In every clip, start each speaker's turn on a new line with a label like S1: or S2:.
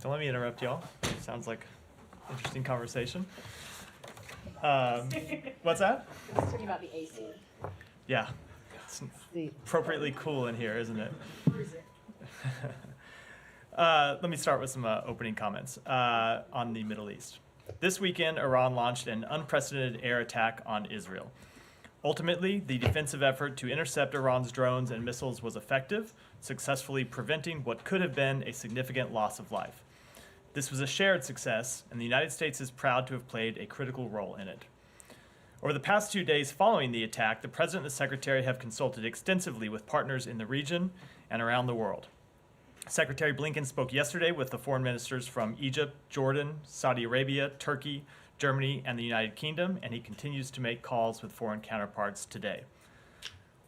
S1: Don't let me interrupt y'all. Sounds like interesting conversation. What's that?
S2: I was talking about the AC.
S1: Yeah, it's appropriately cool in here, isn't it? Let me start with some opening comments on the Middle East. This weekend, Iran launched an unprecedented air attack on Israel. Ultimately, the defensive effort to intercept Iran's drones and missiles was effective, successfully preventing what could have been a significant loss of life. This was a shared success, and the United States is proud to have played a critical role in it. Over the past 2 days following the attack, the President and the Secretary have consulted extensively with partners in the region and around the world. Secretary Blinken spoke yesterday with the foreign ministers from Egypt, Jordan, Saudi Arabia, Turkey, Germany, and the United Kingdom, and he continues to make calls with foreign counterparts today.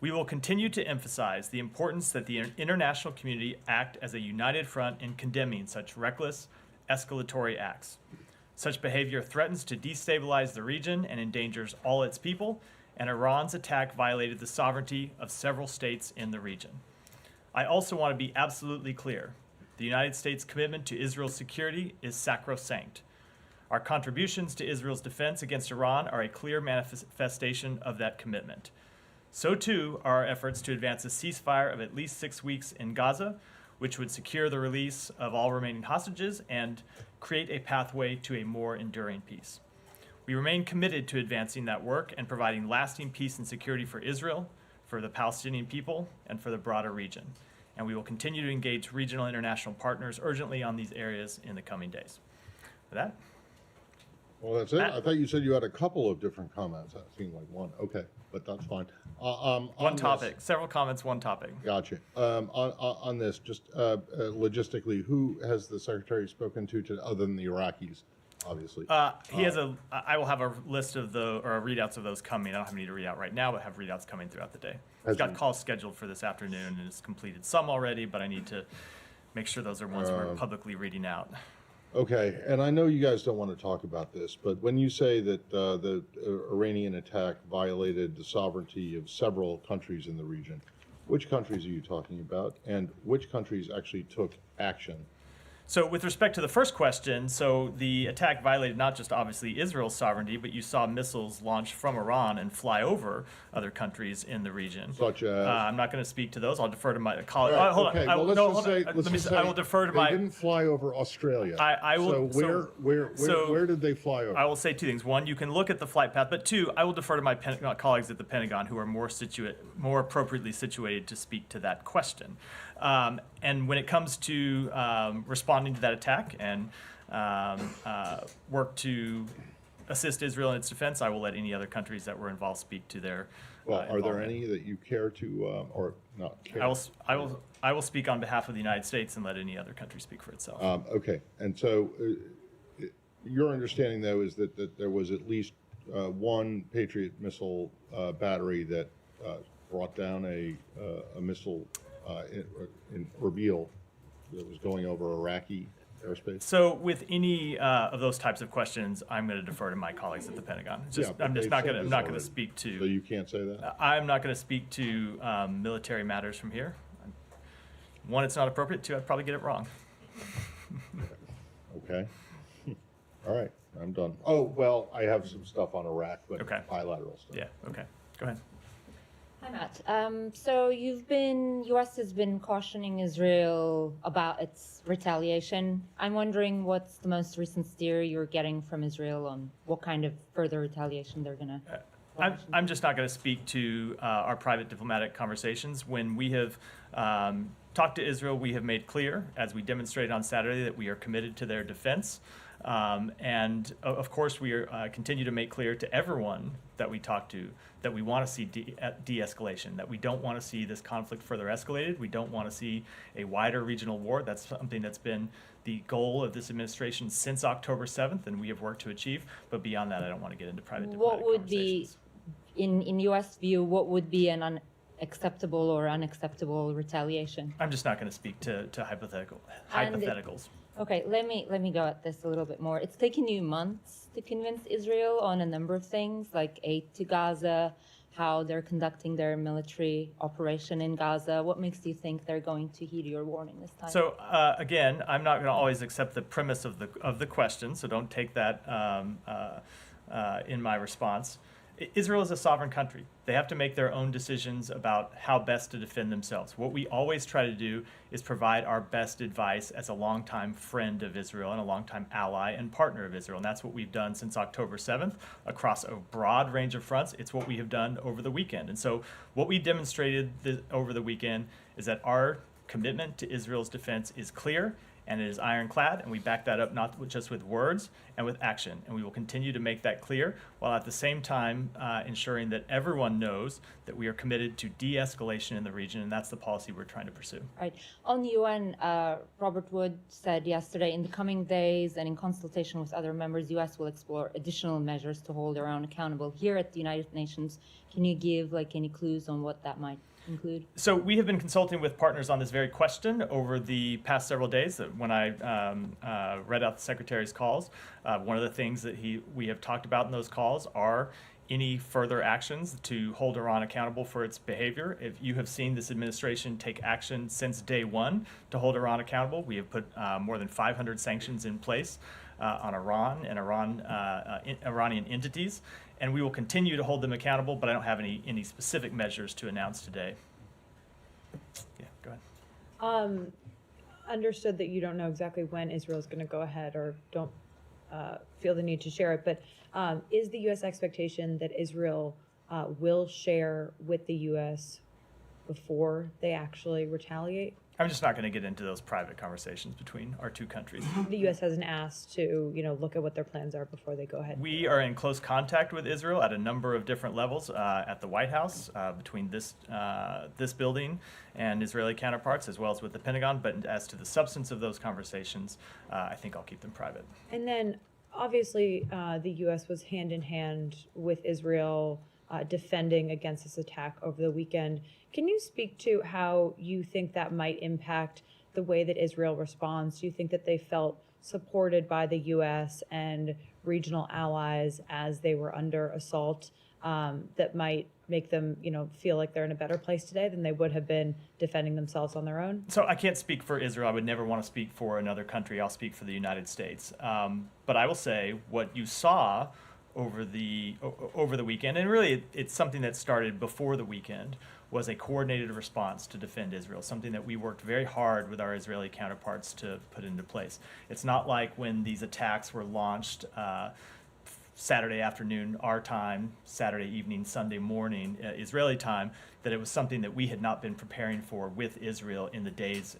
S1: We will continue to emphasize the importance that the international community act as a united front in condemning such reckless, escalatory acts. Such behavior threatens to destabilize the region and endangers all its people, and Iran's attack violated the sovereignty of several states in the region. I also want to be absolutely clear. The United States' commitment to Israel's security is sacrosanct. Our contributions to Israel's defense against Iran are a clear manifestation of that commitment. So too are our efforts to advance a ceasefire of at least 6 weeks in Gaza, which would secure the release of all remaining hostages and create a pathway to a more enduring peace. We remain committed to advancing that work and providing lasting peace and security for Israel, for the Palestinian people, and for the broader region. And we will continue to engage regional and international partners urgently on these areas in the coming days. With that.
S3: Well, that's it. I thought you said you had a couple of different comments. That seemed like one. Okay, but that's fine.
S1: One topic. Several comments, one topic.
S3: Gotcha. On this, just logistically, who has the Secretary spoken to other than the Iraqis, obviously?
S1: He has I will have a list of readouts of those coming. I don't have any to read out right now, but have readouts coming throughout the day. He's got calls scheduled for this afternoon and has completed some already, but I need to make sure those are ones we're publicly reading out.
S3: Okay, and I know you guys don't want to talk about this, but when you say that the Iranian attack violated the sovereignty of several countries in the region, which countries are you talking about, and which countries actually took action?
S1: So with respect to the first question, so the attack violated not just obviously Israel's sovereignty, but you saw missiles launched from Iran and fly over other countries in the region.
S3: Such as?
S1: I'm not going to speak to those. I'll defer to my colleague.
S3: Right,
S1: Hold
S3: okay.
S1: on.
S3: Well,
S1: I will defer to my.
S3: They didn't fly over Australia.
S1: I will.
S3: So where did they fly over?
S1: I will say two things. One, you can look at the flight path, but two, I will defer to my colleagues at the Pentagon who are more appropriately situated to speak to that question. And when it comes to responding to that attack and work to assist Israel in its defense, I will let any other countries that were involved speak to their.
S3: Well, are there any that you care to, or not care?
S1: I will speak on behalf of the United States and let any other country speak for itself.
S3: Okay, and so your understanding, though, is that there was at least one Patriot missile battery that brought down a missile in Erbil that was going over Iraqi airspace?
S1: So with any of those types of questions, I'm going to defer to my colleagues at the Pentagon. I'm not going to speak to.
S3: So you can't say that?
S1: I'm not going to speak to military matters from here. One, it's not appropriate. Two, I'd probably get it wrong.
S3: Okay. All right, I'm done. Oh, well, I have some stuff on Iraq, but
S1: okay.
S3: Bilateral stuff.
S1: Yeah, okay. Go ahead.
S2: Hi, Matt. So U.S. has been cautioning Israel about its retaliation. I'm wondering what's the most recent steer you're getting from Israel on what kind of further retaliation they're going to
S1: I'm just not going to speak to our private diplomatic conversations. When we have talked to Israel, we have made clear, as we demonstrated on Saturday, that we are committed to their defense. And of course, we continue to make clear to everyone that we talk to that we want to see de-escalation, that we don't want to see this conflict further escalated. We don't want to see a wider regional war. That's something that's been the goal of this administration since October 7th, and we have worked to achieve. But beyond that, I don't want to get into private diplomatic conversations.
S2: In U.S. view, what would be an acceptable or unacceptable retaliation?
S1: I'm just not going to speak to hypotheticals.
S2: Okay, let me go at this a little bit more. It's taken you months to convince Israel on a number of things, like aid to Gaza, how they're conducting their military operation in Gaza. What makes you think they're going to heed your warning this time?
S1: So again, I'm not going to always accept the premise of the question, so don't take that in my response. Israel is a sovereign country. They have to make their own decisions about how best to defend themselves. What we always try to do is provide our best advice as a longtime friend of Israel and a longtime ally and partner of Israel. And that's what we've done since October 7th across a broad range of fronts. It's what we have done over the weekend. And so what we demonstrated over the weekend is that our commitment to Israel's defense is clear and it is ironclad, and we back that up not just with words and with action. And we will continue to make that clear while at the same time ensuring that everyone knows that we are committed to de-escalation in the region, and that's the policy we're trying to pursue.
S2: Right. On UN, Robert Wood said yesterday, in the coming days and in consultation with other members, U.S. will explore additional measures to hold Iran accountable. Here at the United Nations, can you give any clues on what that might include?
S1: So we have been consulting with partners on this very question over the past several days. When I read out the Secretary's calls, one of the things that we have talked about in those calls are any further actions to hold Iran accountable for its behavior. If you have seen this administration take action since day one to hold Iran accountable, we have put more than 500 sanctions in place on Iran and Iranian entities, and we will continue to hold them accountable, but I don't have any specific measures to announce today. Yeah, go ahead.
S4: Understood that you don't know exactly when Israel is going to go ahead or don't feel the need to share it, but is the U.S. expectation that Israel will share with the U.S. before they actually retaliate?
S1: I'm just not going to get into those private conversations between our two countries.
S4: The U.S. hasn't asked to, look at what their plans are before they go ahead.
S1: We are in close contact with Israel at a number of different levels at the White House, between this building and Israeli counterparts, as well as with the Pentagon. But as to the substance of those conversations, I think I'll keep them private.
S4: And then, obviously, the U.S. was hand in hand with Israel defending against this attack over the weekend. Can you speak to how you think that might impact the way that Israel responds? Do you think that they felt supported by the U.S. and regional allies as they were under assault that might make them, feel like they're in a better place today than they would have been defending themselves on their own?
S1: So I can't speak for Israel. I would never want to speak for another country. I'll speak for the United States. But I will say what you saw over the weekend, and really it's something that started before the weekend, was a coordinated response to defend Israel, something that we worked very hard with our Israeli counterparts to put into place. It's not like when these attacks were launched Saturday afternoon, our time, Saturday evening, Sunday morning, Israeli time, that it was something that we had not been preparing for with Israel in the days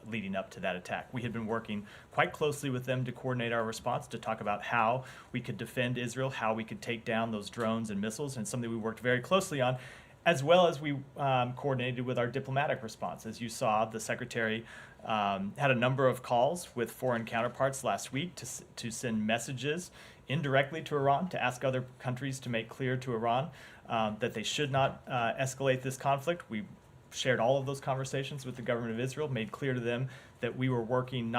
S1: leading up to that attack. We had been working quite closely with them to coordinate our response, to talk about how we could defend Israel, how we could take down those drones and missiles, and something we worked very closely on, as well as we coordinated with our diplomatic response. As you saw, the Secretary had a number of calls with foreign counterparts last week to send messages indirectly to Iran, to ask other countries to make clear to Iran that they should not escalate this conflict. We shared all of those conversations with the government of Israel, made clear to them that we were working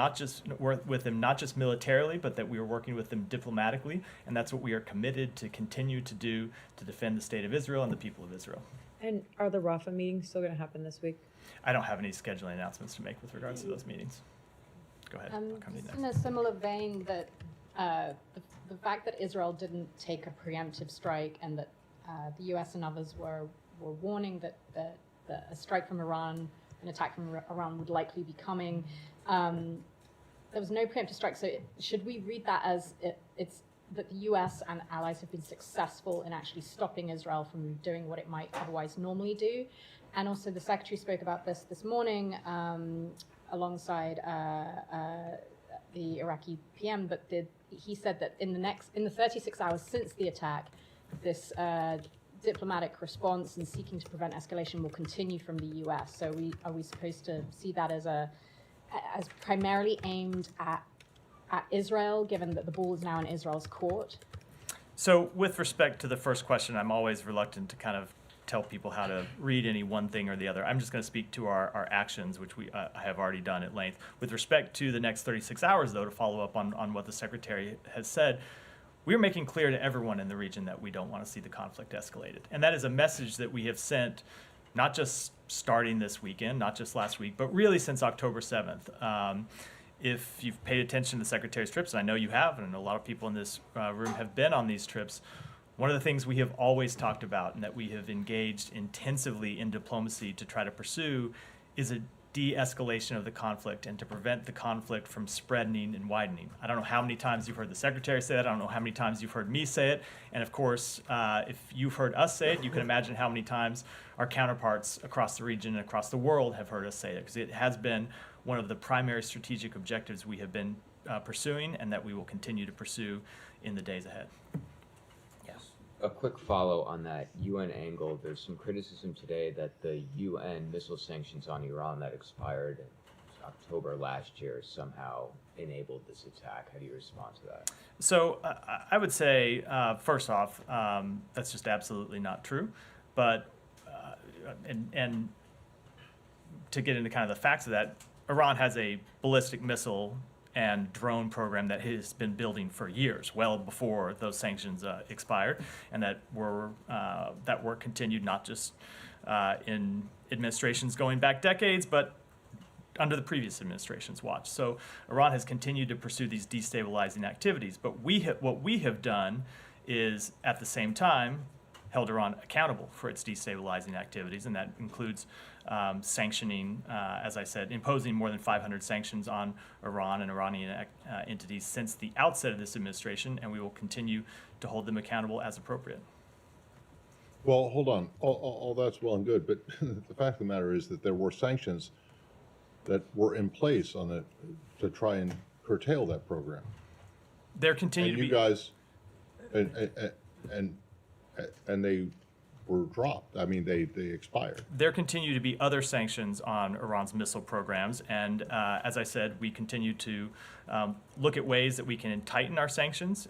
S1: with them not just militarily, but that we were working with them diplomatically, and that's what we are committed to continue to do to defend the state of Israel and the people of Israel.
S4: And are the Rafah meetings still going to happen this week?
S1: I don't have any scheduling announcements to make with regards to those meetings. Go ahead. I'll come to you next.
S5: In a similar vein, that the fact that Israel didn't take a preemptive strike and that the U.S. and others were warning that a strike from Iran, an attack from Iran would likely be coming. There was no preemptive strike, so should we read that as it's that the U.S. and allies have been successful in actually stopping Israel from doing what it might otherwise normally do? And also the Secretary spoke about this morning alongside the Iraqi PM, but he said that in the 36 hours since the attack, this diplomatic response and seeking to prevent escalation will continue from the U.S. So are we supposed to see that as primarily aimed at Israel, given that the ball is now in Israel's court?
S1: So with respect to the first question, I'm always reluctant to kind of tell people how to read any one thing or the other. I'm just going to speak to our actions, which we have already done at length. With respect to the next 36 hours, though, to follow up on what the Secretary has said, we're making clear to everyone in the region that we don't want to see the conflict escalated. And that is a message that we have sent, not just starting this weekend, not just last week, but really since October 7th. If you've paid attention to the Secretary's trips, and I know you have, and a lot of people in this room have been on these trips, one of the things we have always talked about and that we have engaged intensively in diplomacy to try to pursue is a de-escalation of the conflict and to prevent the conflict from spreading and widening. I don't know how many times you've heard the Secretary say that. I don't know how many times you've heard me say it. And of course, if you've heard us say it, you can imagine how many times our counterparts across the region and across the world have heard us say it, because it has been one of the primary strategic objectives we have been pursuing and that we will continue to pursue in the days ahead.
S6: A quick follow on that UN angle. There's some criticism today that the UN missile sanctions on Iran that expired in October last year somehow enabled this attack. How do you respond to that?
S1: So I would say, first off, that's just absolutely not true. But, and to get into kind of the facts of that, Iran has a ballistic missile and drone program that has been building for years, well before those sanctions expired, and that were continued not just in administrations going back decades, but under the previous administration's watch. So Iran has continued to pursue these destabilizing activities. But what we have done is, at the same time, held Iran accountable for its destabilizing activities, and that includes sanctioning, as I said, imposing more than 500 sanctions on Iran and Iranian entities since the outset of this administration, and we will continue to hold them accountable as appropriate.
S3: Well, hold on. All that's well and good, but the fact of the matter is that there were sanctions that were in place on it to try and curtail that program.
S1: There continue
S3: And
S1: to
S3: you
S1: be
S3: guys, and they were dropped. I mean, they expired.
S1: There continue to be other sanctions on Iran's missile programs, and as I said, we continue to look at ways that we can tighten our sanctions,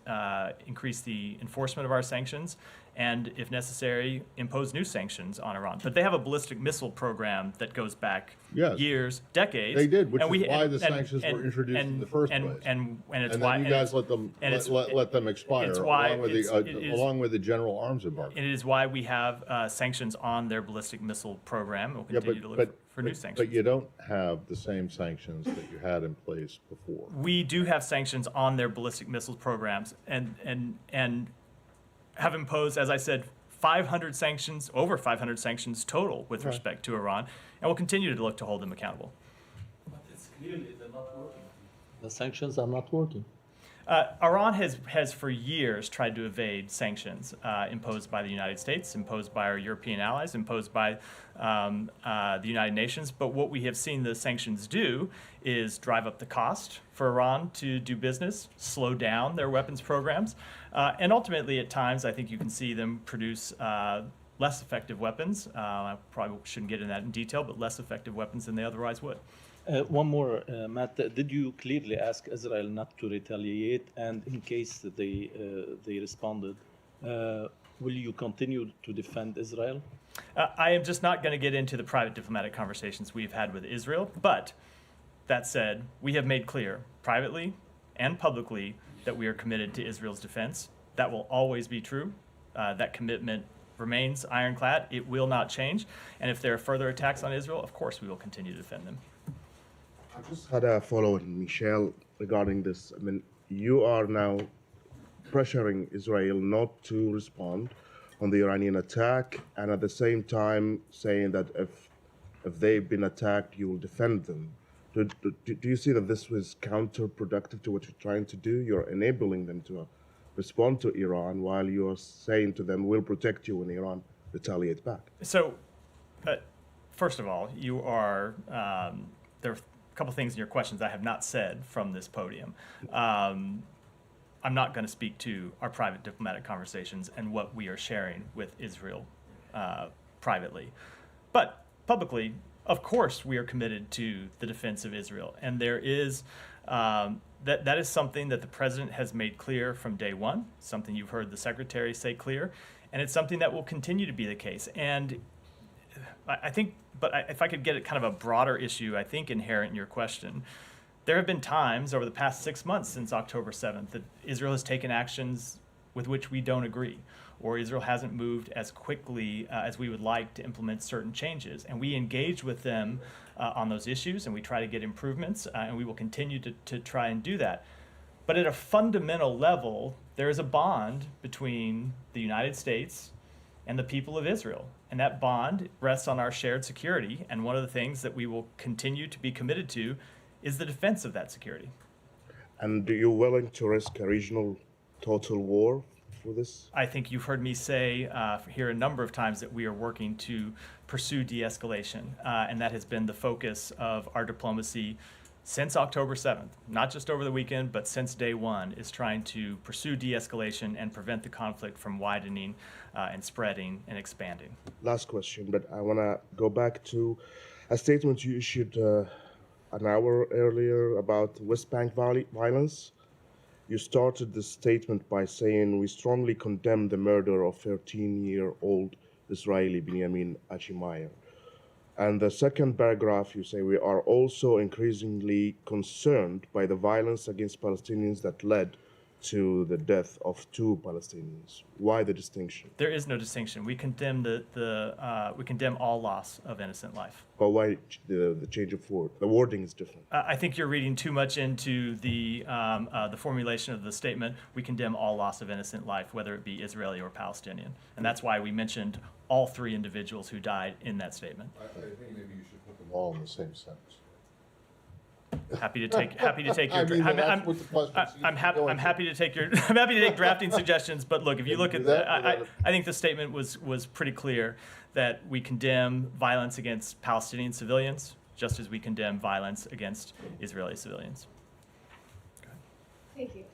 S1: increase the enforcement of our sanctions, and if necessary, impose new sanctions on Iran. But they have a ballistic missile program that goes back years, decades.
S3: They did, which
S1: and
S3: is why the sanctions were introduced in the first place.
S1: And it's
S3: And
S1: why
S3: then you guys let them expire
S1: it's why
S3: along with the general arms embargo.
S1: it is why we have sanctions on their ballistic missile program. We'll continue to look for new sanctions.
S3: But you don't have the same sanctions that you had in place before.
S1: We do have sanctions on their ballistic missile programs, and have imposed, as I said, 500 sanctions, over 500 sanctions total with respect to Iran, and we'll continue to look to hold them accountable.
S7: But it's clearly they're not working. The sanctions are not working.
S1: Iran has for years tried to evade sanctions imposed by the United States, imposed by our European allies, imposed by the United Nations. But what we have seen the sanctions do is drive up the cost for Iran to do business, slow down their weapons programs, and ultimately at times I think you can see them produce less effective weapons. I probably shouldn't get into that in detail, but less effective weapons than they otherwise would.
S7: One more, Matt. Did you clearly ask Israel not to retaliate? And in case they responded, will you continue to defend Israel?
S1: I am just not going to get into the private diplomatic conversations we've had with Israel. But that said, we have made clear privately and publicly that we are committed to Israel's defense. That will always be true. That commitment remains ironclad. It will not change. And if there are further attacks on Israel, of course we will continue to defend them.
S8: I just had a follow-on, Michelle, regarding this. I mean, you are now pressuring Israel not to respond on the Iranian attack, and at the same time saying that if they've been attacked, you will defend them. Do you see that this was counterproductive to what you're trying to do? You're enabling them to respond to Iran while you're saying to them, we'll protect you when Iran retaliates back.
S1: So, first of all, you are there. A couple things in your questions I have not said from this podium. I'm not going to speak to our private diplomatic conversations and what we are sharing with Israel privately. But publicly, of course, we are committed to the defense of Israel. And there is, that is something that the president has made clear from day one, something you've heard the secretary say clear, and it's something that will continue to be the case. And I think, if I could get at kind of a broader issue, I think inherent in your question, there have been times over the past 6 months since October 7th that Israel has taken actions with which we don't agree, or Israel hasn't moved as quickly as we would like to implement certain changes. And we engage with them on those issues, and we try to get improvements, and we will continue to try and do that. But at a fundamental level, there is a bond between the United States and the people of Israel. And that bond rests on our shared security. And one of the things that we will continue to be committed to is the defense of that security.
S8: And are you willing to risk a regional total war for this?
S1: I think you've heard me say here a number of times that we are working to pursue de-escalation. And that has been the focus of our diplomacy since October 7th, not just over the weekend, but since day one, is trying to pursue de-escalation and prevent the conflict from widening and spreading and expanding.
S8: Last question, but I want to go back to a statement you issued an hour earlier about West Bank violence. You started the statement by saying, "We strongly condemn the murder of 13-year-old Israeli Benjamin Achimayer." And the second paragraph, you say, "We are also increasingly concerned by the violence against Palestinians that led to the death of 2 Palestinians." Why the distinction?
S1: There is no distinction. We condemn we condemn all loss of innocent life.
S8: But why the change of word? The wording is different.
S1: I think you're reading too much into the formulation of the statement. We condemn all loss of innocent life, whether it be Israeli or Palestinian, and that's why we mentioned all 3 individuals who died in that statement.
S3: I think maybe you should put them all in the same sentence.
S1: Happy to take your.
S3: I mean, that's what the question is.
S1: I'm happy to take your. I'm happy to take drafting suggestions. But look, if you look at, I think the statement was pretty clear that we condemn violence against Palestinian civilians, just as we condemn violence against Israeli civilians.
S9: Thank you.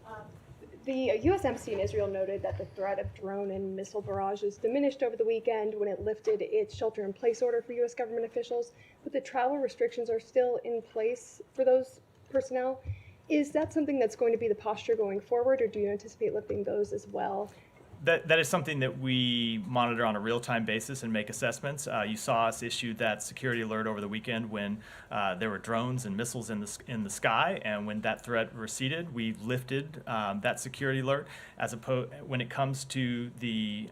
S9: The U.S. Embassy in Israel noted that the threat of drone and missile barrages diminished over the weekend when it lifted its shelter-in-place order for U.S. government officials, but the travel restrictions are still in place for those personnel. Is that something that's going to be the posture going forward, or do you anticipate lifting those as well?
S1: That is something that we monitor on a real-time basis and make assessments. You saw us issue that security alert over the weekend when there were drones and missiles in the sky, and when that threat receded, we lifted that security alert. When it comes to the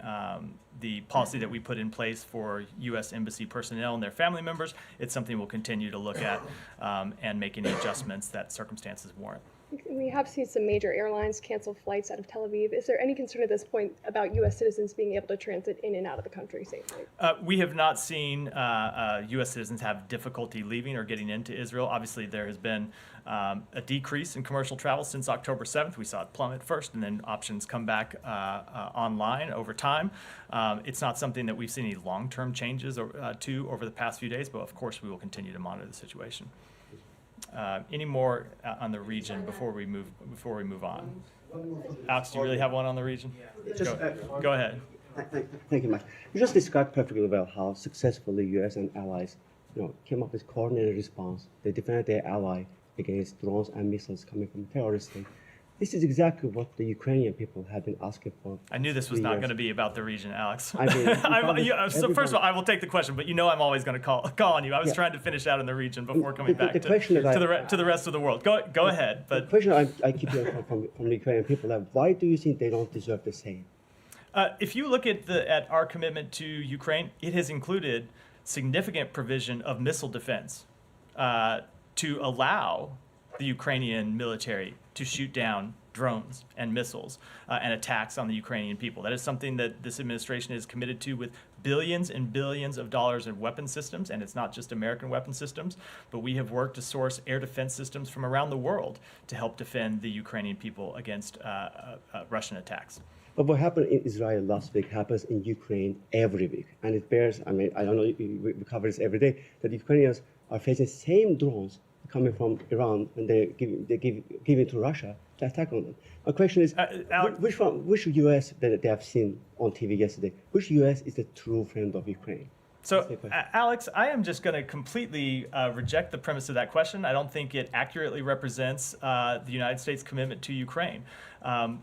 S1: policy that we put in place for U.S. Embassy personnel and their family members, it's something we'll continue to look at and make any adjustments that circumstances warrant.
S9: We have seen some major airlines cancel flights out of Tel Aviv. Is there any concern at this point about U.S. citizens being able to transit in and out of the country safely?
S1: We have not seen U.S. citizens have difficulty leaving or getting into Israel. Obviously, there has been a decrease in commercial travel since October 7th. We saw it plummet first, and then options come back online over time. It's not something that we've seen any long-term changes to over the past few days, but of course, we will continue to monitor the situation. Any more on the region before we move on? Alex, do you really have one on the region? Go ahead.
S10: Thank you, Mike. You just described perfectly well how successfully U.S. and allies, came up with coordinated response. They defended their ally against drones and missiles coming from terrorist state. This is exactly what the Ukrainian people have been asking for.
S1: I knew this was not going to be about the region, Alex.
S10: I mean,
S1: so first of all, I will take the question, but I'm always going to call on you. I was trying to finish out in the region before coming back to the rest of the world. Go ahead. But
S10: the question I keep hearing from the Ukrainian people is, why do you think they don't deserve the same?
S1: If you look at our commitment to Ukraine, it has included significant provision of missile defense to allow the Ukrainian military to shoot down drones and missiles and attacks on the Ukrainian people. That is something that this administration is committed to, with billions and billions of dollars in weapon systems, and it's not just American weapon systems, but we have worked to source air defense systems from around the world to help defend the Ukrainian people against Russian attacks.
S10: But what happened in Israel last week happens in Ukraine every week. And it bears, I don't know, we cover this every day, that Ukrainians are facing same drones coming from Iran, and they give it to Russia to attack on them. My question is, which U.S. that they have seen on TV yesterday, which U.S. is the true friend of Ukraine?
S1: So, Alex, I am just going to completely reject the premise of that question. I don't think it accurately represents the United States' commitment to Ukraine.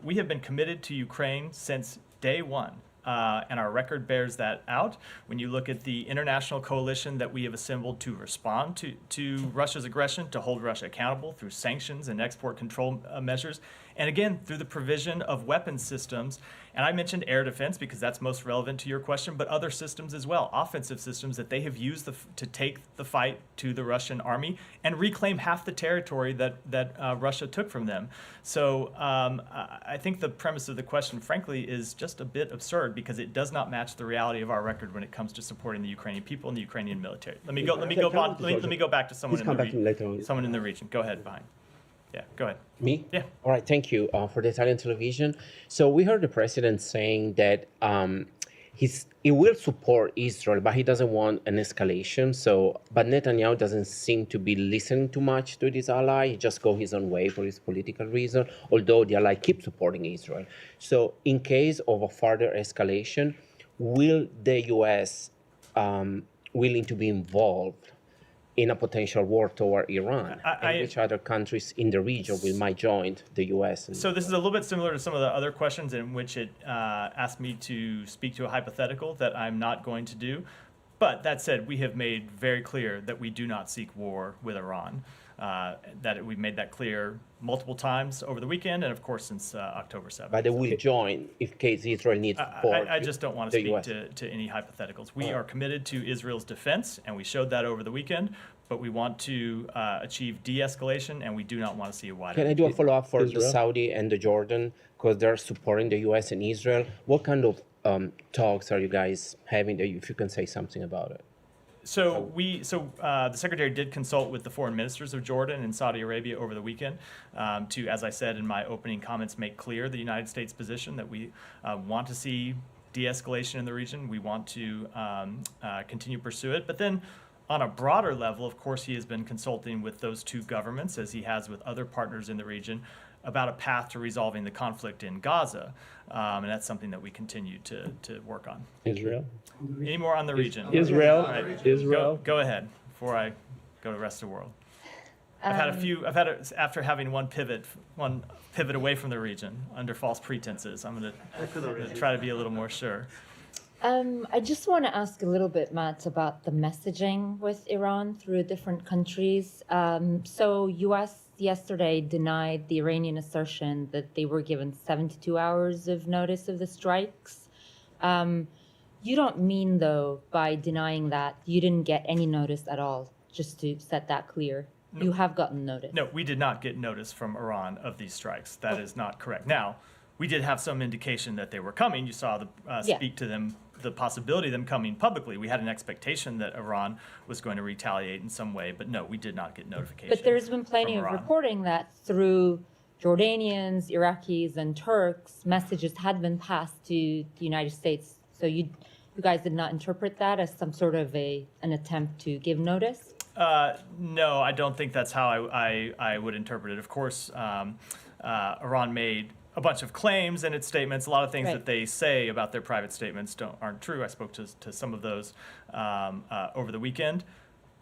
S1: We have been committed to Ukraine since day one. and our record bears that out. When you look at the international coalition that we have assembled to respond to Russia's aggression, to hold Russia accountable through sanctions and export control measures, and again, through the provision of weapons systems. And I mentioned air defense because that's most relevant to your question, but other systems as well, offensive systems that they have used to take the fight to the Russian army and reclaim half the territory that Russia took from them. So I think the premise of the question, frankly, is just a bit absurd because it does not match the reality of our record when it comes to supporting the Ukrainian people and the Ukrainian military. Let me go back to someone in the region. Go ahead, behind. Yeah, go ahead.
S11: Me?
S1: Yeah.
S11: All right, thank you for the Italian television. So we heard the president saying that he will support Israel, but he doesn't want an escalation. But Netanyahu doesn't seem to be listening too much to this ally. He just go his own way for his political reason, although the ally keeps supporting Israel. So in case of a further escalation, will the U.S. Willing to be involved in a potential war toward Iran, and which other countries in the region might join the U.S.?
S1: So this is a little bit similar to some of the other questions in which it asked me to speak to a hypothetical that I'm not going to do. But that said, we have made very clear that we do not seek war with Iran. We've made that clear multiple times over the weekend, and of course since October 7th.
S11: But they will join if case Israel needs support.
S1: I just don't want to speak to any hypotheticals. We are committed to Israel's defense, and we showed that over the weekend. But we want to achieve de-escalation, and we do not want to see a wider.
S11: Can I do a follow-up for the Saudi and the Jordan, because they're supporting the U.S. and Israel? What kind of talks are you guys having? If you can say something about it.
S1: So the secretary did consult with the foreign ministers of Jordan and Saudi Arabia over the weekend to, as I said in my opening comments, make clear the United States position that we want to see de-escalation in the region. We want to continue to pursue it. But then on a broader level, of course, he has been consulting with those two governments, as he has with other partners in the region, about a path to resolving the conflict in Gaza. And that's something that we continue to work on.
S7: Israel?
S1: Any more on the region?
S7: Israel?
S1: Right.
S7: Israel?
S1: Go ahead before I go to the rest of the world. After having one pivot away from the region under false pretenses. I'm going to try to be a little more sure.
S2: I just want to ask a little bit, Matt, about the messaging with Iran through different countries. So U.S. yesterday denied the Iranian assertion that they were given 72 hours of notice of the strikes. You don't mean, though, by denying that, you didn't get any notice at all, just to set that clear. No. You have gotten notice.
S1: No, we did not get notice from Iran of these strikes. That is not correct. Now, we did have some indication that they were coming. You saw speak to them, the possibility of them coming publicly. We had an expectation that Iran was going to retaliate in some way, but no, we did not get notification.
S2: But there's been plenty of reporting that through Jordanians, Iraqis, and Turks, messages had been passed to the United States. So you guys did not interpret that as some sort of an attempt to give notice?
S1: No, I don't think that's how I would interpret it. Of course, Iran made a bunch of claims in its statements. A lot of things that they say about their private statements aren't true. I spoke to some of those over the weekend.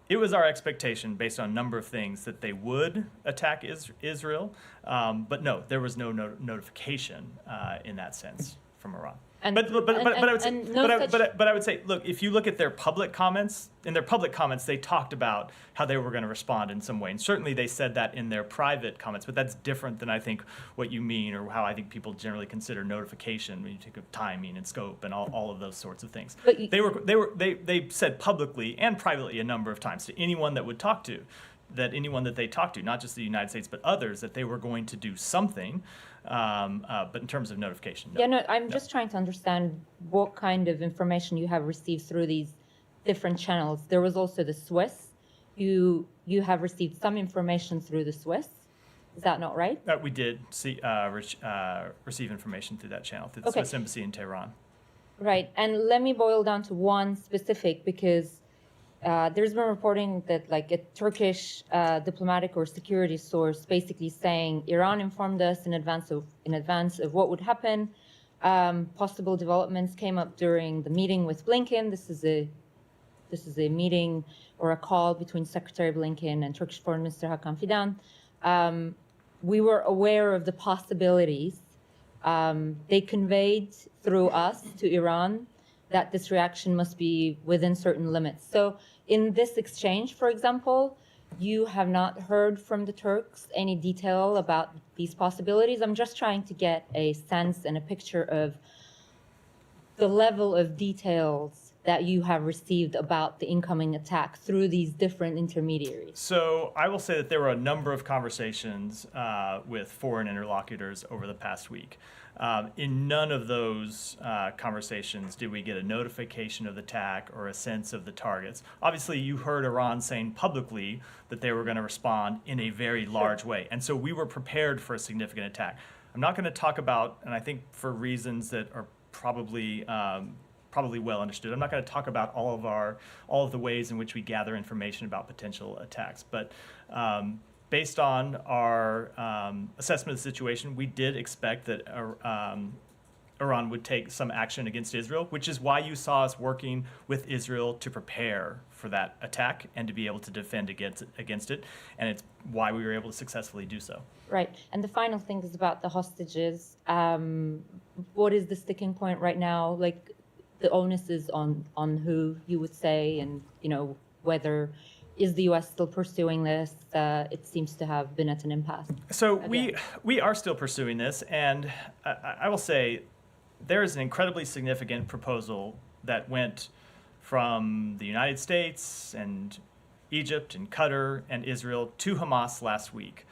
S1: It was our expectation, based on a number of things, that they would attack Israel. But no, there was no notification in that sense from Iran. But I would say, look, if you look at their public comments, they talked about how they were going to respond in some way. And certainly they said that in their private comments, but that's different than I think what you mean, or how I think people generally consider notification when you think of timing and scope and all of those sorts of things. But they said publicly and privately a number of times to anyone that would talk to, that anyone that they talked to, not just the United States, but others, that they were going to do something. But in terms of notification, no.
S2: I'm just trying to understand what kind of information you have received through these different channels. There was also the Swiss. You have received some information through the Swiss. Is that not right?
S1: We did receive information through that channel, through the Swiss Embassy in Tehran.
S2: Right, and let me boil down to one specific, because there's been reporting that like a Turkish diplomatic or security source basically saying Iran informed us in advance of what would happen. Possible developments came up during the meeting with Blinken. This is a meeting or a call between Secretary Blinken and Turkish Foreign Minister Hakan Fidan. We were aware of the possibilities They conveyed through us to Iran that this reaction must be within certain limits. So in this exchange, for example, you have not heard from the Turks any detail about these possibilities. I'm just trying to get a sense and a picture of the level of details that you have received about the incoming attack through these different intermediaries.
S1: So I will say that there were a number of conversations with foreign interlocutors over the past week. In none of those conversations did we get a notification of the attack or a sense of the targets. Obviously, you heard Iran saying publicly that they were going to respond in a very large way. And so we were prepared for a significant attack. I'm not going to talk about, and I think for reasons that are probably well understood, I'm not going to talk about all of the ways in which we gather information about potential attacks. But based on our assessment of the situation, we did expect that Iran would take some action against Israel, which is why you saw us working with Israel to prepare for that attack and to be able to defend against it. And it's why we were able to successfully do so.
S2: Right. And the final thing is about the hostages. What is the sticking point right now? Like, the onus is on who, you would say, and, whether is the U.S. still pursuing this? It seems to have been at an impasse.
S1: So we are still pursuing this, and I will say there is an incredibly significant proposal that went from the United States and Egypt and Qatar and Israel to Hamas last week.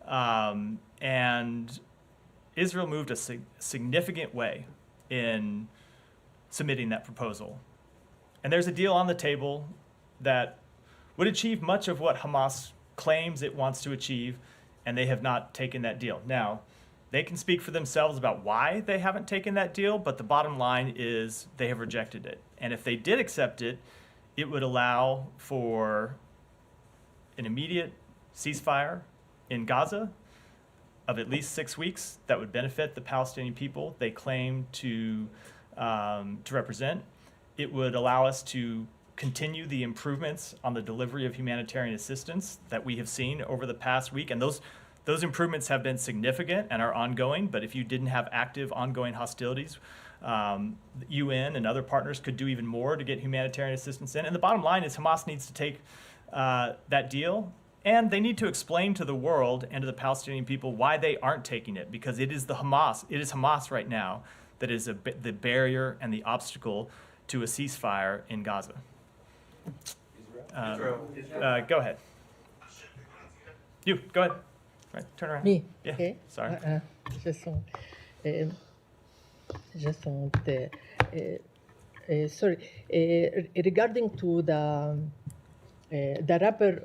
S1: And Israel moved a significant way in submitting that proposal. And there's a deal on the table that would achieve much of what Hamas claims it wants to achieve, and they have not taken that deal. Now, they can speak for themselves about why they haven't taken that deal, but the bottom line is they have rejected it. And if they did accept it, it would allow for an immediate ceasefire in Gaza of at least 6 weeks that would benefit the Palestinian people they claim to represent. It would allow us to continue the improvements on the delivery of humanitarian assistance that we have seen over the past week. And those improvements have been significant and are ongoing. But if you didn't have active ongoing hostilities, the UN and other partners could do even more to get humanitarian assistance in. And the bottom line is Hamas needs to take that deal, and they need to explain to the world and to the Palestinian people why they aren't taking it, because it is Hamas right now that is the barrier and the obstacle to a ceasefire in Gaza. Go ahead. You, go ahead. Right, turn around.
S12: Me?
S1: Yeah,
S12: Okay.
S1: sorry.
S12: Just want, sorry, regarding to the rubber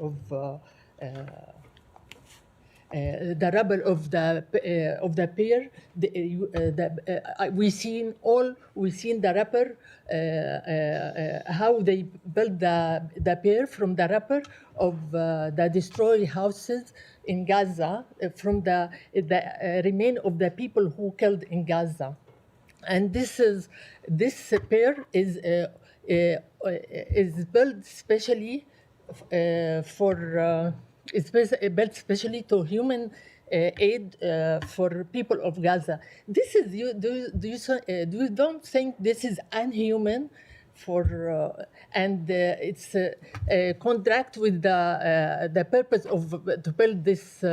S12: of the pier, we seen the rubber, how they built the pier from the rubber of the destroyed houses in Gaza, from the remain of the people who killed in Gaza. And this pier is built specially built specially to human aid for people of Gaza. This is you don't think this is inhuman and it's a contract with the purpose of to build this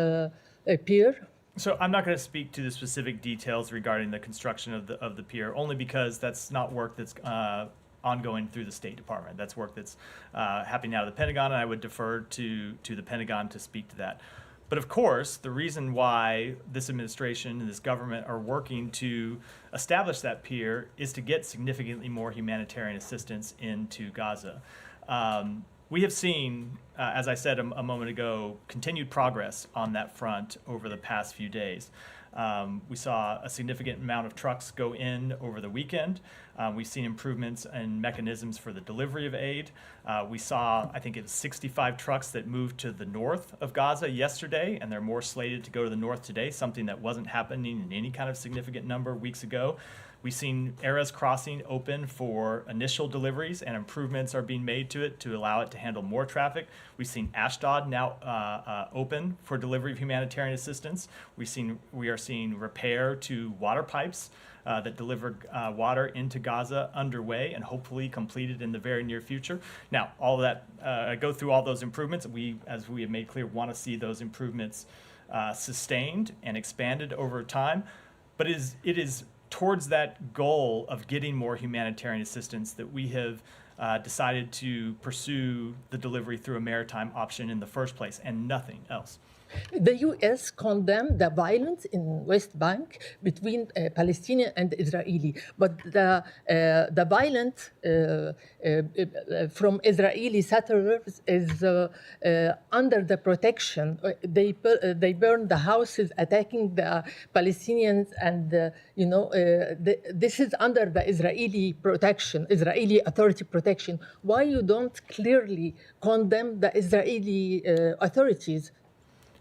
S12: pier?
S1: So I'm not going to speak to the specific details regarding the construction of the pier, only because that's not work that's ongoing through the State Department. That's work that's happening out of the Pentagon, and I would defer to the Pentagon to speak to that. But of course, the reason why this administration and this government are working to establish that pier is to get significantly more humanitarian assistance into Gaza. We have seen, as I said a moment ago, continued progress on that front over the past few days. We saw a significant amount of trucks go in over the weekend. We've seen improvements in mechanisms for the delivery of aid. We saw, I think it was 65 trucks that moved to the north of Gaza yesterday, and there are more slated to go to the north today, something that wasn't happening in any kind of significant number weeks ago. We've seen Erez Crossing open for initial deliveries, and improvements are being made to it to allow it to handle more traffic. We've seen Ashdod now open for delivery of humanitarian assistance. We are seeing repair to water pipes that deliver water into Gaza underway and hopefully completed in the very near future. Now, all of that, go through all those improvements. We, as we have made clear, want to see those improvements sustained and expanded over time. But it is towards that goal of getting more humanitarian assistance that we have decided to pursue the delivery through a maritime option in the first place and nothing else.
S12: The U.S. condemned the violence in West Bank between Palestinian and Israeli, but the violence from Israeli settlers is under the protection. They burned the houses, attacking the Palestinians, and this is under the Israeli protection, Israeli authority protection. Why you don't clearly condemn the Israeli authorities?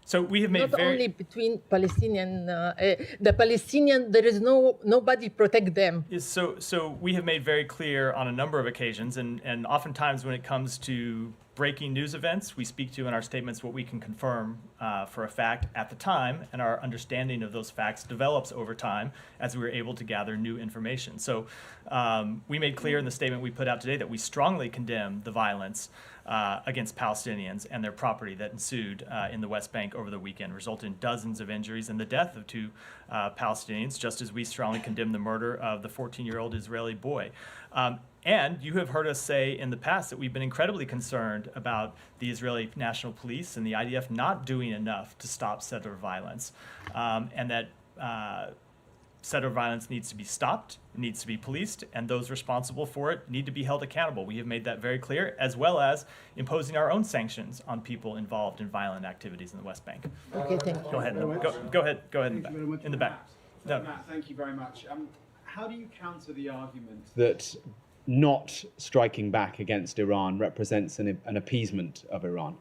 S1: So we have made
S12: not only between Palestinian, the Palestinian, there is nobody protect them.
S1: So we have made very clear on a number of occasions, and oftentimes when it comes to breaking news events, we speak to in our statements what we can confirm for a fact at the time, and our understanding of those facts develops over time as we were able to gather new information. So we made clear in the statement we put out today that we strongly condemn the violence against Palestinians and their property that ensued in the West Bank over the weekend, resulting in dozens of injuries and the death of 2 Palestinians, just as we strongly condemn the murder of the 14-year-old Israeli boy. And you have heard us say in the past that we've been incredibly concerned about the Israeli National Police and the IDF not doing enough to stop settler violence, and that settler violence needs to be stopped, needs to be policed, and those responsible for it need to be held accountable. We have made that very clear, as well as imposing our own sanctions on people involved in violent activities in the West Bank.
S12: Okay, thank you.
S1: Go ahead in the back. No.
S13: Matt, thank you very much. How do you counter the argument that not striking back against Iran represents an appeasement of Iran?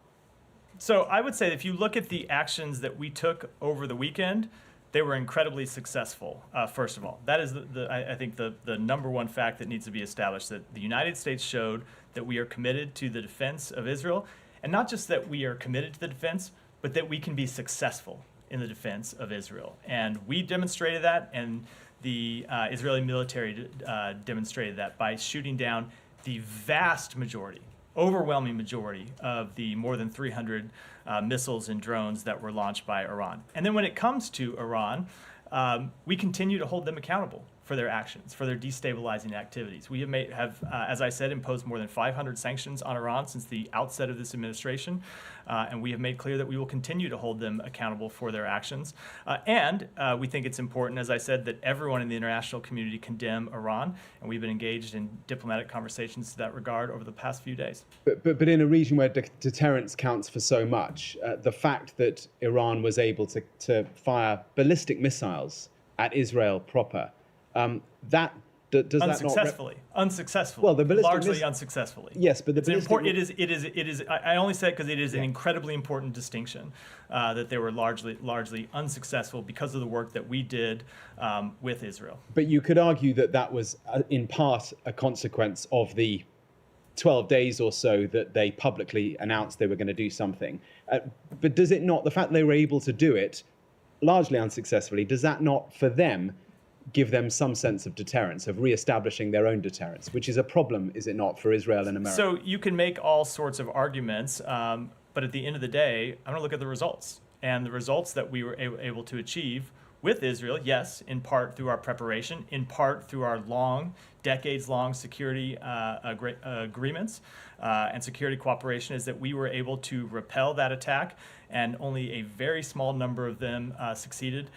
S1: So I would say if you look at the actions that we took over the weekend, they were incredibly successful, first of all. That is, I think, the number one fact that needs to be established, that the United States showed that we are committed to the defense of Israel, and not just that we are committed to the defense, but that we can be successful in the defense of Israel. And we demonstrated that, and the Israeli military demonstrated that by shooting down the vast majority, overwhelming majority of the more than 300 missiles and drones that were launched by Iran. And then when it comes to Iran, we continue to hold them accountable for their actions, for their destabilizing activities. We have, as I said, imposed more than 500 sanctions on Iran since the outset of this administration, and we have made clear that we will continue to hold them accountable for their actions. And we think it's important, as I said, that everyone in the international community condemn Iran, and we've been engaged in diplomatic conversations to that regard over the past few days.
S13: But in a region where deterrence counts for so much, the fact that Iran was able to fire ballistic missiles at Israel proper, that does that not
S1: unsuccessful.
S13: Well, the
S1: largely unsuccessfully.
S13: Yes, but
S1: it is. I only say it because it is an incredibly important distinction that they were largely unsuccessful because of the work that we did with Israel.
S13: But you could argue that that was in part a consequence of the 12 days or so that they publicly announced they were going to do something. But does it not, the fact they were able to do it largely unsuccessfully, does that not for them give them some sense of deterrence, of re-establishing their own deterrence, which is a problem, is it not, for Israel and America?
S1: So you can make all sorts of arguments, but at the end of the day, I'm going to look at the results. And the results that we were able to achieve with Israel, yes, in part through our preparation, in part through our decades-long security agreements and security cooperation, is that we were able to repel that attack, and only a very small number of them succeeded.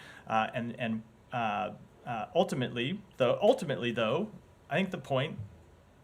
S1: Ultimately, though, I think the point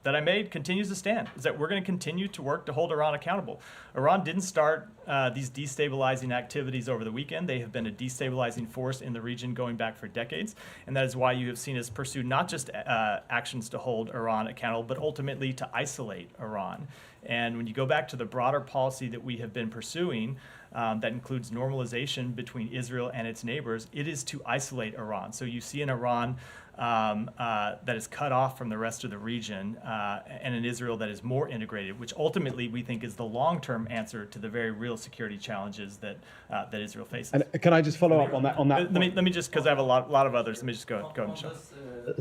S1: that I made continues to stand, is that we're going to continue to work to hold Iran accountable. Iran didn't start these destabilizing activities over the weekend. They have been a destabilizing force in the region going back for decades, and that is why you have seen us pursue not just actions to hold Iran accountable, but ultimately to isolate Iran. And when you go back to the broader policy that we have been pursuing, that includes normalization between Israel and its neighbors, it is to isolate Iran. So you see an Iran that is cut off from the rest of the region, and an Israel that is more integrated, which ultimately we think is the long-term answer to the very real real security challenges that that Israel faces.
S13: And can I just follow up on that?
S1: Let me just, because I have a lot of others. Let me just go, Michelle.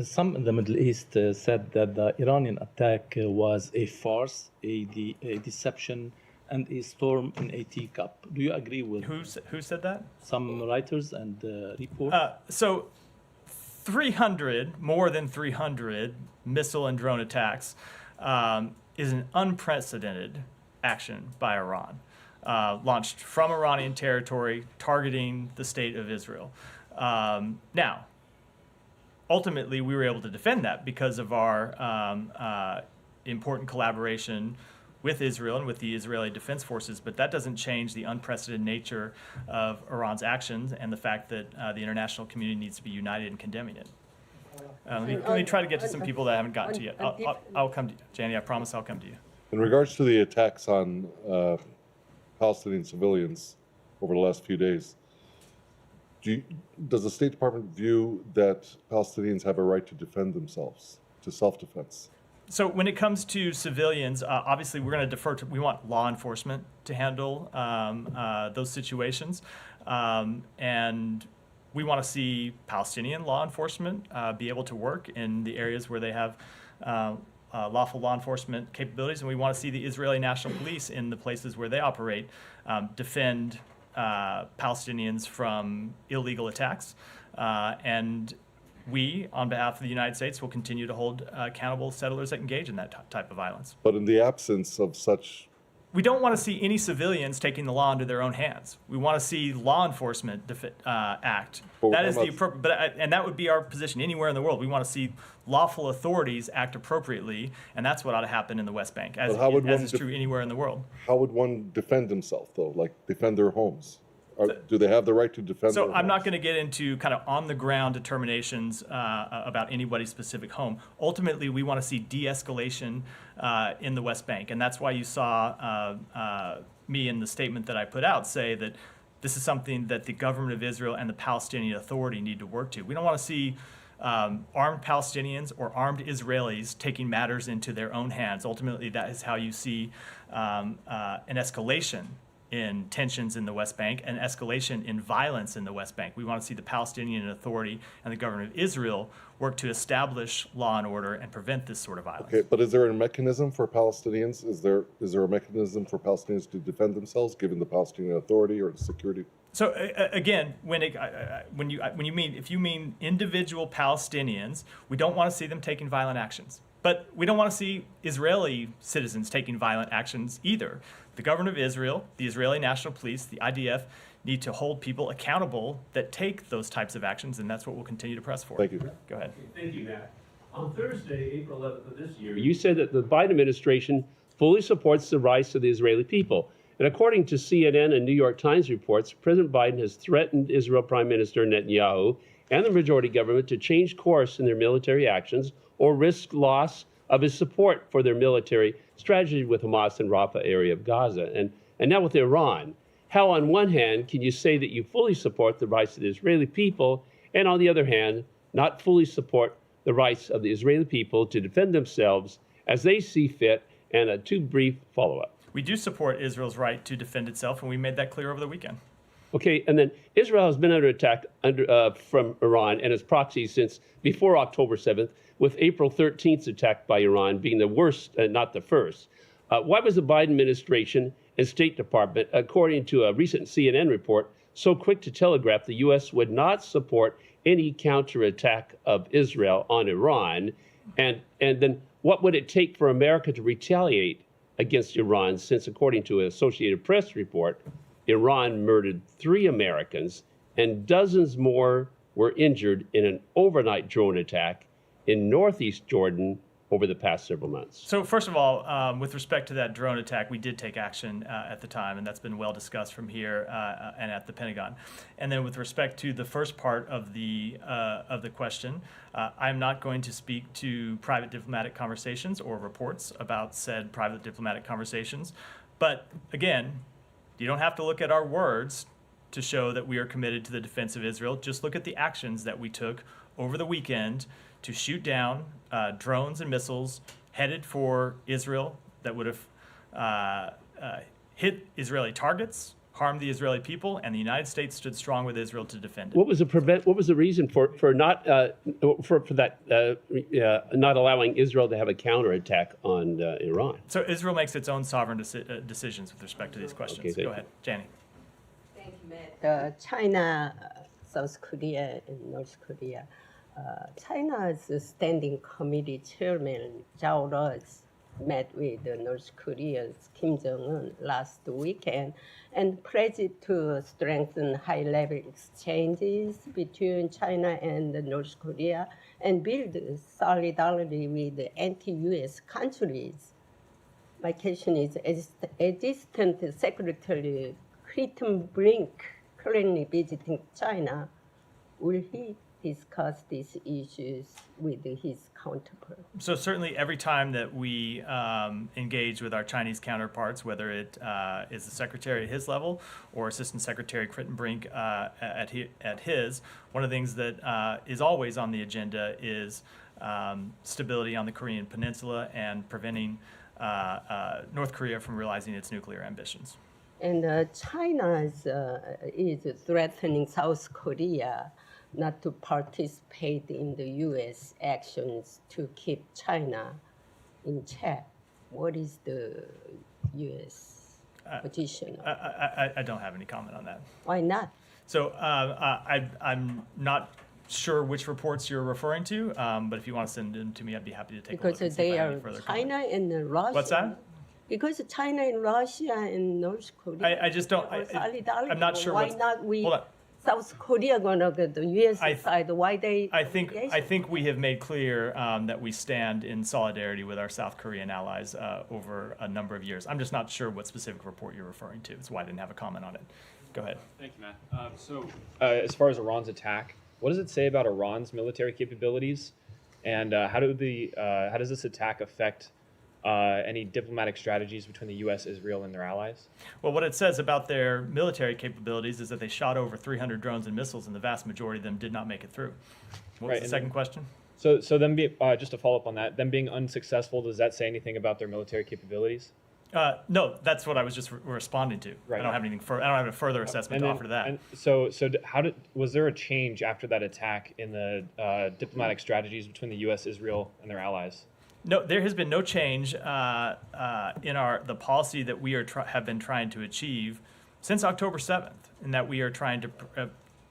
S7: Some in the Middle East said that the Iranian attack was a farce, a deception, and a storm in a teacup. Do you agree with
S1: Who said that?
S7: some writers and reports?
S1: So 300, more than 300 missile and drone attacks is an unprecedented action by Iran, launched from Iranian territory, targeting the state of Israel. Now, ultimately, we were able to defend that because of our important collaboration with Israel and with the Israeli Defense Forces, but that doesn't change the unprecedented nature of Iran's actions and the fact that the international community needs to be united in condemning it. Let me try to get to some people that I haven't gotten to yet. I'll come to you, Janie. I promise I'll come to you.
S14: In regards to the attacks on Palestinian civilians over the last few days, does the State Department view that Palestinians have a right to defend themselves, to self-defense?
S1: So when it comes to civilians, obviously we're going to defer to, we want law enforcement to handle those situations. And we want to see Palestinian law enforcement be able to work in the areas where they have lawful law enforcement capabilities. And we want to see the Israeli National Police in the places where they operate defend Palestinians from illegal attacks. And we, on behalf of the United States, will continue to hold accountable settlers that engage in that type of violence.
S14: But in the absence of such...
S1: We don't want to see any civilians taking the law into their own hands. We want to see law enforcement act. That is the appropriate, and that would be our position anywhere in the world. We want to see lawful authorities act appropriately, and that's what ought to happen in the West Bank, as is true anywhere in the world.
S14: How would one defend himself, though? Like defend their homes? Do they have the right to defend their homes?
S1: So I'm not going to get into kind of on-the-ground determinations about anybody's specific home. Ultimately, we want to see de-escalation in the West Bank, and that's why you saw me in the statement that I put out say that this is something that the government of Israel and the Palestinian Authority need to work to. We don't want to see armed Palestinians or armed Israelis taking matters into their own hands. Ultimately, that is how you see an escalation in tensions in the West Bank, and escalation in violence in the West Bank. We want to see the Palestinian Authority and the government of Israel work to establish law and order and prevent this sort of violence.
S14: Okay, but is there a mechanism for Palestinians? Is there a mechanism for Palestinians to defend themselves, given the Palestinian Authority or the security?
S1: So again, if you mean individual Palestinians, we don't want to see them taking violent actions. But we don't want to see Israeli citizens taking violent actions either. The government of Israel, the Israeli National Police, the IDF need to hold people accountable that take those types of actions, and that's what we'll continue to press for.
S14: Thank you.
S1: Go ahead.
S15: Thank you, Matt. On Thursday, April 11th of this year, you said that the Biden administration fully supports the rights of the Israeli people. And according to CNN and New York Times reports, President Biden has threatened Israel Prime Minister Netanyahu and the majority government to change course in their military actions or risk loss of his support for their military strategy with Hamas in Rafah area of Gaza. And now with Iran, how on one hand can you say that you fully support the rights of the Israeli people, and on the other hand, not fully support the rights of the Israeli people to defend themselves as they see fit? And a two brief follow-up.
S1: We do support Israel's right to defend itself, and we made that clear over the weekend.
S15: Okay, and then Israel has been under attack from Iran and its proxies since before October 7th, with April 13th's attack by Iran being the worst, not the first. Why was the Biden administration and State Department, according to a recent CNN report, so quick to telegraph the U.S. would not support any counterattack of Israel on Iran? And then what would it take for America to retaliate against Iran, since according to an Associated Press report, Iran murdered 3 Americans and dozens more were injured in an overnight drone attack in northeast Jordan over the past several months?
S1: So first of all, with respect to that drone attack, we did take action at the time, and that's been well discussed from here and at the Pentagon. And then with respect to the first part of the question, I'm not going to speak to private diplomatic conversations or reports about said private diplomatic conversations. But again, you don't have to look at our words to show that we are committed to the defense of Israel. Just look at the actions that we took over the weekend to shoot down drones and missiles headed for Israel that would have hit Israeli targets, harmed the Israeli people, and the United States stood strong with Israel to defend it.
S15: What was the reason for not not allowing Israel to have a counterattack on Iran?
S1: So Israel makes its own sovereign decisions with respect to these questions.
S15: Okay,
S1: Go ahead, Janie.
S16: Thank you, Matt. China, South Korea, and North Korea. China's Standing Committee Chairman Zhao Ruz met with North Korea's Kim Jong-un last weekend and pledged to strengthen high-level exchanges between China and North Korea and build solidarity with anti-U.S. countries. My question is, Assistant Secretary Crittenbrink currently visiting China, will he discuss these issues with his counterpart?
S1: So certainly every time that we engage with our Chinese counterparts, whether it is the secretary at his level or Assistant Secretary Crittenbrink at his, one of the things that is always on the agenda is stability on the Korean Peninsula and preventing North Korea from realizing its nuclear ambitions.
S16: And China is threatening South Korea not to participate in the U.S. actions to keep China in check. What is the U.S. position?
S1: I don't have any comment on that.
S16: Why not?
S1: So I'm not sure which reports you're referring to, but if you want to send them to me, I'd be happy to take a look.
S16: Because they are China and Russia.
S1: What's that?
S16: Because China and Russia and North Korea.
S1: I just don't. I'm not sure.
S16: Why not we?
S1: Hold on.
S16: South Korea gonna get the U.S. side? Why they?
S1: I think we have made clear that we stand in solidarity with our South Korean allies over a number of years. I'm just not sure what specific report you're referring to. That's why I didn't have a comment on it. Go ahead.
S17: Thank you, Matt. As far as Iran's attack, what does it say about Iran's military capabilities, and how does this attack affect any diplomatic strategies between the U.S., Israel, and their allies?
S1: Well, what it says about their military capabilities is that they shot over 300 drones and missiles, and the vast majority of them did not make it through. What was the second question?
S17: So them just to follow up on that, them being unsuccessful, does that say anything about their military capabilities?
S1: No, that's what I was just responding to. Right. I don't have anything. I don't have a further assessment to offer to that.
S17: And was there a change after that attack in the diplomatic strategies between the U.S., Israel, and their allies?
S1: No, there has been no change in the policy that we have been trying to achieve since October 7th, in that we are trying to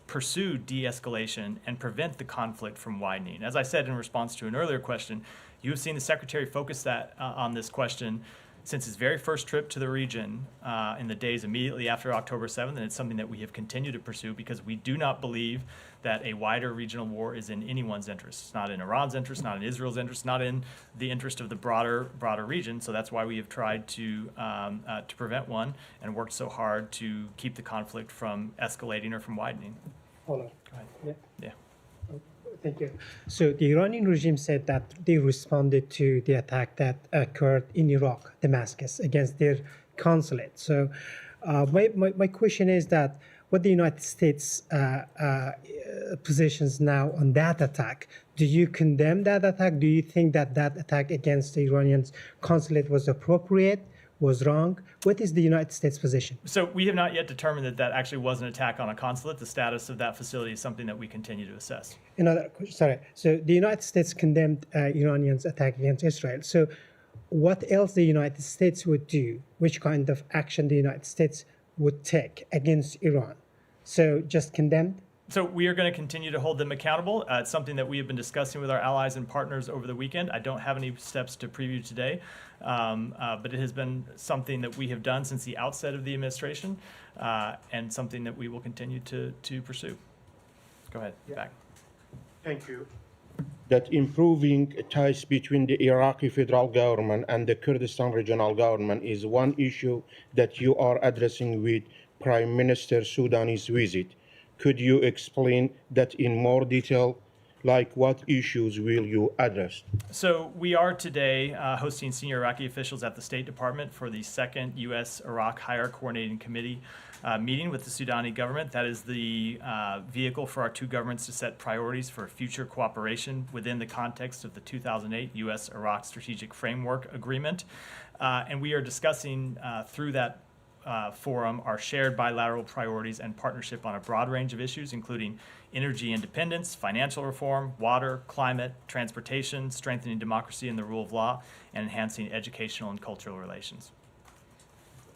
S1: pursue de-escalation and prevent the conflict from widening. As I said in response to an earlier question, you have seen the Secretary focus on this question since his very first trip to the region in the days immediately after October 7th, and it's something that we have continued to pursue because we do not believe that a wider regional war is in anyone's interest. It's not in Iran's interest, not in Israel's interest, not in the interest of the broader region. So that's why we have tried to prevent one and worked so hard to keep the conflict from escalating or from widening.
S18: Hold on.
S1: Go ahead. Yeah.
S18: Thank you. So the Iranian regime said that they responded to the attack that occurred in Iraq, Damascus, against their consulate. So my question is that what the United States positions now on that attack, do you condemn that attack? Do you think that that attack against the Iranian consulate was appropriate, was wrong? What is the United States position?
S1: So we have not yet determined that that actually was an attack on a consulate. The status of that facility is something that we continue to assess.
S18: So the United States condemned Iranians' attack against Israel. So what else the United States would do? Which kind of action the United States would take against Iran? So just condemned?
S1: So we are going to continue to hold them accountable. It's something that we have been discussing with our allies and partners over the weekend. I don't have any steps to preview today, but it has been something that we have done since the outset of the administration, and something that we will continue to pursue. Go ahead, back.
S19: Thank you. That improving ties between the Iraqi federal government and the Kurdistan regional government is one issue that you are addressing with Prime Minister Sudanese visit. Could you explain that in more detail? Like what issues will you address?
S1: So we are today hosting senior Iraqi officials at the State Department for the second U.S.-Iraq Higher Coordinating Committee meeting with the Sudani government. That is the vehicle for our two governments to set priorities for future cooperation within the context of the 2008 U.S.-Iraq Strategic Framework Agreement. And we are discussing through that forum are shared bilateral priorities and partnership on a broad range of issues, including energy independence, financial reform, water, climate, transportation, strengthening democracy and the rule of law, and enhancing educational and cultural relations.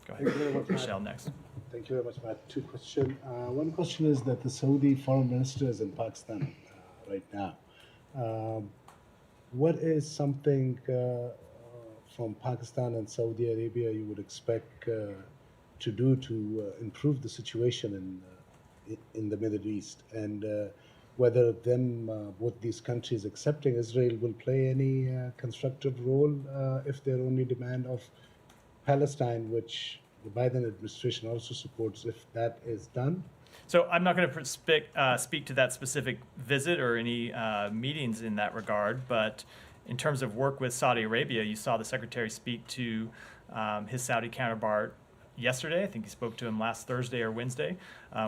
S1: Go
S20: Thank you very
S1: ahead.
S20: much,
S1: Michelle, next.
S20: Thank you very much, Matt. Two questions. One question is that the Saudi foreign minister is in Pakistan right now. What is something from Pakistan and Saudi Arabia you would expect to do to improve the situation in the Middle East, and whether both these countries accepting Israel will play any constructive role if their only demand of Palestine, which the Biden administration also supports, if that is done?
S1: So I'm not going to speak to that specific visit or any meetings in that regard, but in terms of work with Saudi Arabia, you saw the Secretary speak to his Saudi counterpart yesterday. I think he spoke to him last Thursday or Wednesday.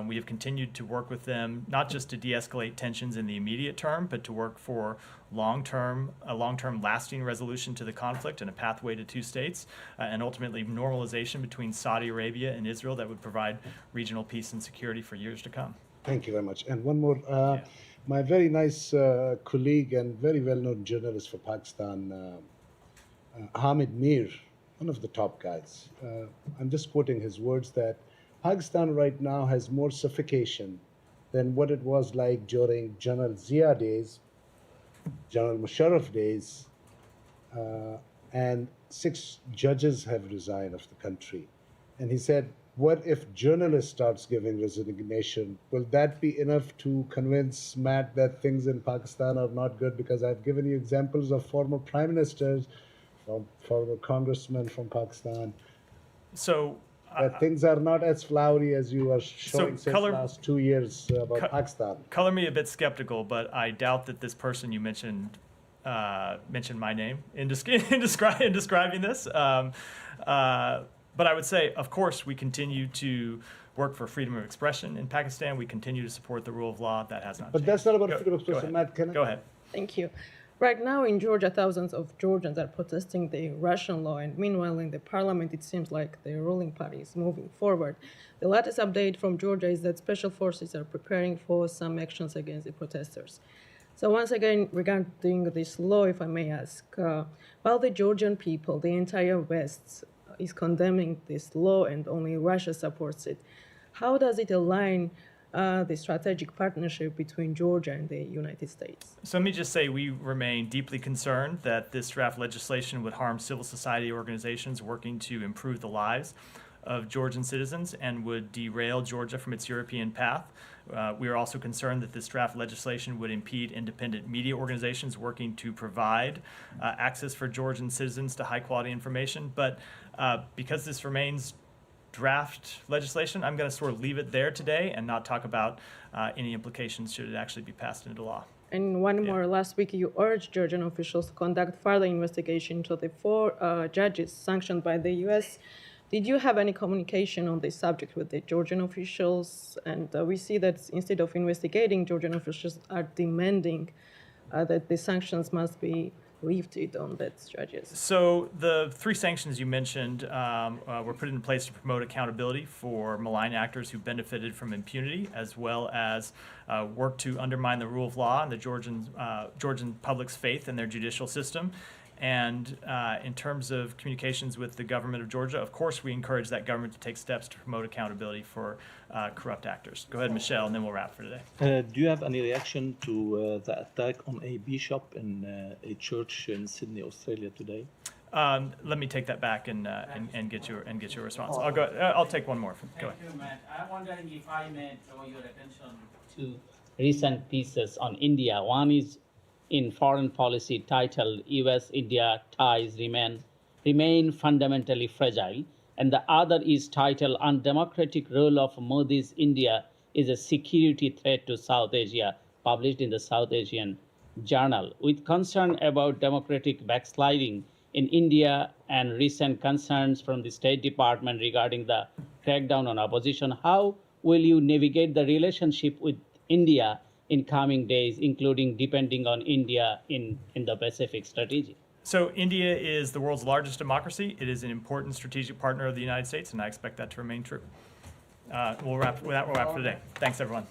S1: We have continued to work with them, not just to de-escalate tensions in the immediate term, but to work for a long-term lasting resolution to the conflict and a pathway to two states, and ultimately normalization between Saudi Arabia and Israel that would provide regional peace and security for years to come.
S20: Thank you very much. And one more, my very nice colleague and very well-known journalist for Pakistan, Hamid Mir, one of the top guys. I'm just quoting his words that Pakistan right now has more suffocation than what it was like during General Zia days, General Musharraf days, and 6 judges have resigned of the country. And he said, what if journalists starts giving resignation? Will that be enough to convince Matt that things in Pakistan are not good? Because I've given you examples of former prime ministers, former congressmen from Pakistan.
S1: So
S20: that things are not as flowery as you are showing since the last 2 years about Pakistan.
S1: Color me a bit skeptical, but I doubt that this person you mentioned my name in describing this. But I would say, of course, we continue to work for freedom of expression in Pakistan. We continue to support the rule of law. That has not changed.
S20: But that's not about freedom of expression, Matt.
S1: Go ahead.
S21: Thank you. Right now in Georgia, thousands of Georgians are protesting the Russian law, and meanwhile in the parliament, it seems like the ruling party is moving forward. The latest update from Georgia is that special forces are preparing for some actions against the protesters. So once again, regarding this law, if I may ask, while the Georgian people, the entire West, is condemning this law and only Russia supports it, how does it align the strategic partnership between Georgia and the United States?
S1: So let me just say we remain deeply concerned that this draft legislation would harm civil society organizations working to improve the lives of Georgian citizens and would derail Georgia from its European path. We are also concerned that this draft legislation would impede independent media organizations working to provide access for Georgian citizens to high-quality information. But because this remains draft legislation, I'm going to sort of leave it there today and not talk about any implications should it actually be passed into law.
S21: And one more, last week you urged Georgian officials to conduct further investigation into the 4 judges sanctioned by the U.S. Did you have any communication on this subject with the Georgian officials? And we see that instead of investigating, Georgian officials are demanding that the sanctions must be lifted on that judges.
S1: So the 3 sanctions you mentioned were put in place to promote accountability for malign actors who benefited from impunity, as well as work to undermine the rule of law and the Georgian public's faith in their judicial system. And in terms of communications with the government of Georgia, of course, we encourage that government to take steps to promote accountability for corrupt actors. Go ahead, Michelle, and then we'll wrap for today.
S7: Do you have any reaction to the attack on a bishop in a church in Sydney, Australia today?
S1: Let me take that back and get your response. I'll take one more. Go ahead.
S22: Thank you, Matt. I'm wondering if I may draw your attention to recent pieces on India. One is in foreign policy titled U.S.-India ties remain fundamentally fragile, and the other is titled Undemocratic Role of Modi's India is a Security Threat to South Asia, published in the South Asian Journal. With concern about democratic backsliding in India and recent concerns from the State Department regarding the crackdown on opposition, how will you navigate the relationship with India in coming days, including depending on India in the Pacific strategy?
S1: So India is the world's largest democracy. It is an important strategic partner of the United States, and I expect that to remain true. We'll wrap for today. Thanks, everyone.